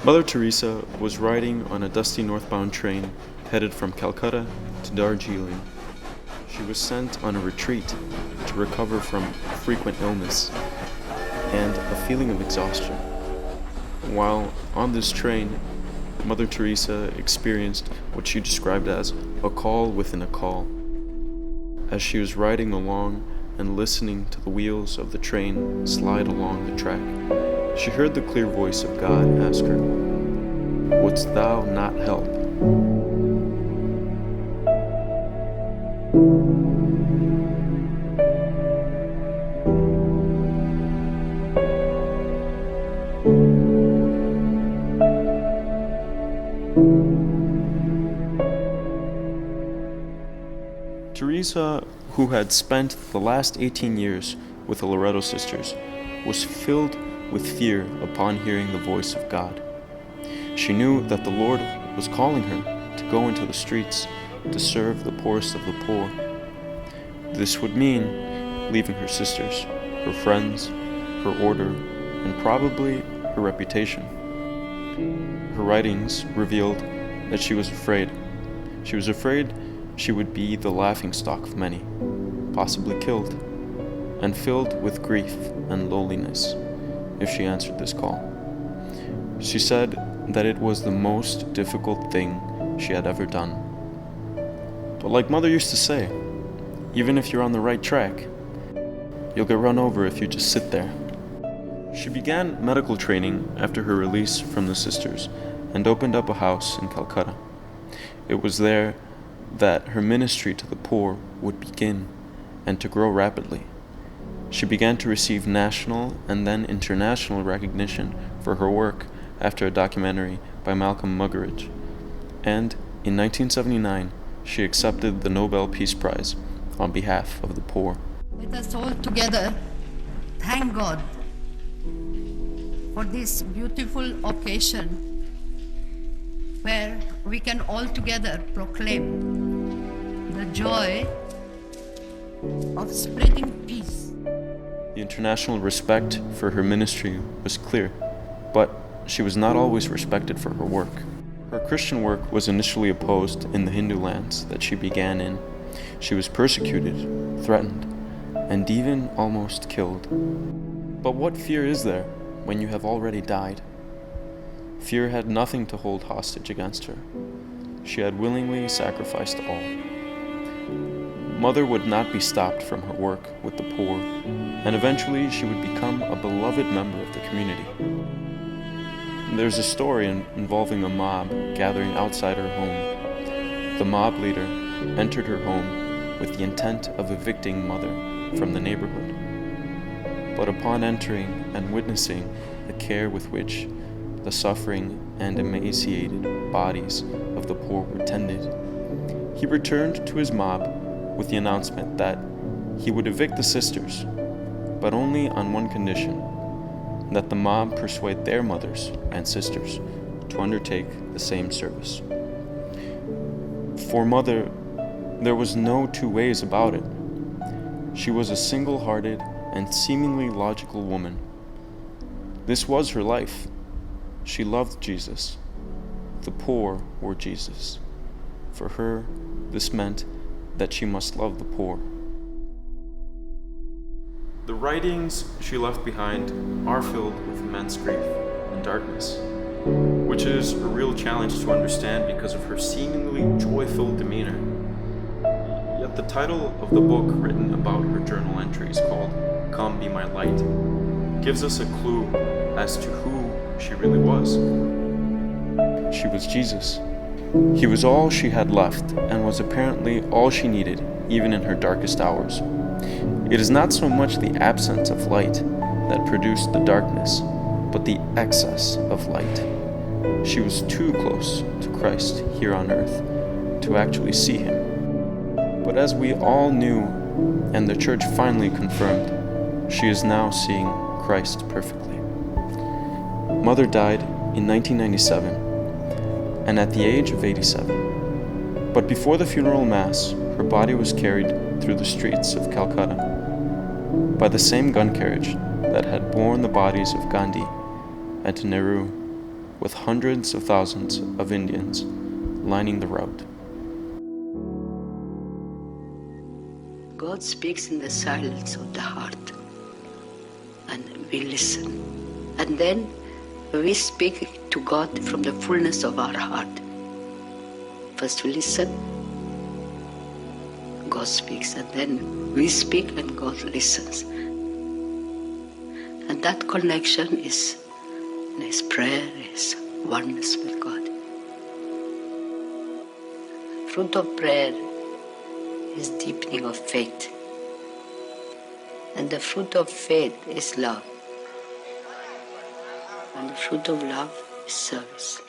Mother Teresa was riding on a dusty northbound train headed from Calcutta to Darjeeling. She was sent on a retreat to recover from frequent illness and a feeling of exhaustion. While on this train, Mother Teresa experienced what she described as a call within a call. As she was riding along and listening to the wheels of the train slide along the track, she heard the clear voice of God ask her, "Wouldst thou not help?" Teresa, who had spent the last 18 years with the Loreto sisters, was filled with fear upon hearing the voice of God. She knew that the Lord was calling her to go into the streets to serve the poorest of the poor. This would mean leaving her sisters, her friends, her order, and probably her reputation. Her writings revealed that she was afraid. She was afraid she would be the laughingstock of many, possibly killed, and filled with grief and loneliness if she answered this call. She said that it was the most difficult thing she had ever done. But like Mother used to say, even if you're on the right track, you'll get run over if you just sit there. She began medical training after her release from the sisters and opened up a house in Calcutta. It was there that her ministry to the poor would begin and to grow rapidly. She began to receive national and then international recognition for her work after a documentary by Malcolm Muggeridge. And in 1979, she accepted the Nobel Peace Prize on behalf of the poor. Let us all together thank God for this beautiful occasion where we can all together proclaim the joy of spreading peace. The international respect for her ministry was clear, but she was not always respected for her work. Her Christian work was initially opposed in the Hindu lands that she began in. She was persecuted, threatened, and even almost killed. But what fear is there when you have already died? Fear had nothing to hold hostage against her. She had willingly sacrificed all. Mother would not be stopped from her work with the poor, and eventually she would become a beloved member of the community. There's a story involving a mob gathering outside her home. The mob leader entered her home with the intent of evicting Mother from the neighborhood. But upon entering and witnessing the care with which the suffering and emaciated bodies of the poor were tended, he returned to his mob with the announcement that he would evict the sisters, but only on one condition: that the mob persuade their mothers and sisters to undertake the same service. For Mother, there was no two ways about it. She was a single-hearted and seemingly logical woman. This was her life. She loved Jesus. The poor were Jesus. For her, this meant that she must love the poor. The writings she left behind are filled with immense grief and darkness, which is a real challenge to understand because of her seemingly joyful demeanor. Yet the title of the book written about her journal entries, called "Come Be My Light," gives us a clue as to who she really was. She was Jesus. He was all she had left and was apparently all she needed, even in her darkest hours. It is not so much the absence of light that produced the darkness, but the excess of light. She was too close to Christ here on earth to actually see him. But as we all knew, and the church finally confirmed, she is now seeing Christ perfectly. Mother died in 1997, and at the age of 87. But before the funeral mass, her body was carried through the streets of Calcutta by the same gun carriage that had borne the bodies of Gandhi and Nehru with hundreds of thousands of Indians lining the route. God speaks in the silence of the heart, and we listen. And then we speak to God from the fullness of our heart. First we listen, God speaks, and then we speak and God listens. And that connection is prayer, is oneness with God. Fruit of prayer is deepening of faith. And the fruit of faith is love. And the fruit of love is service.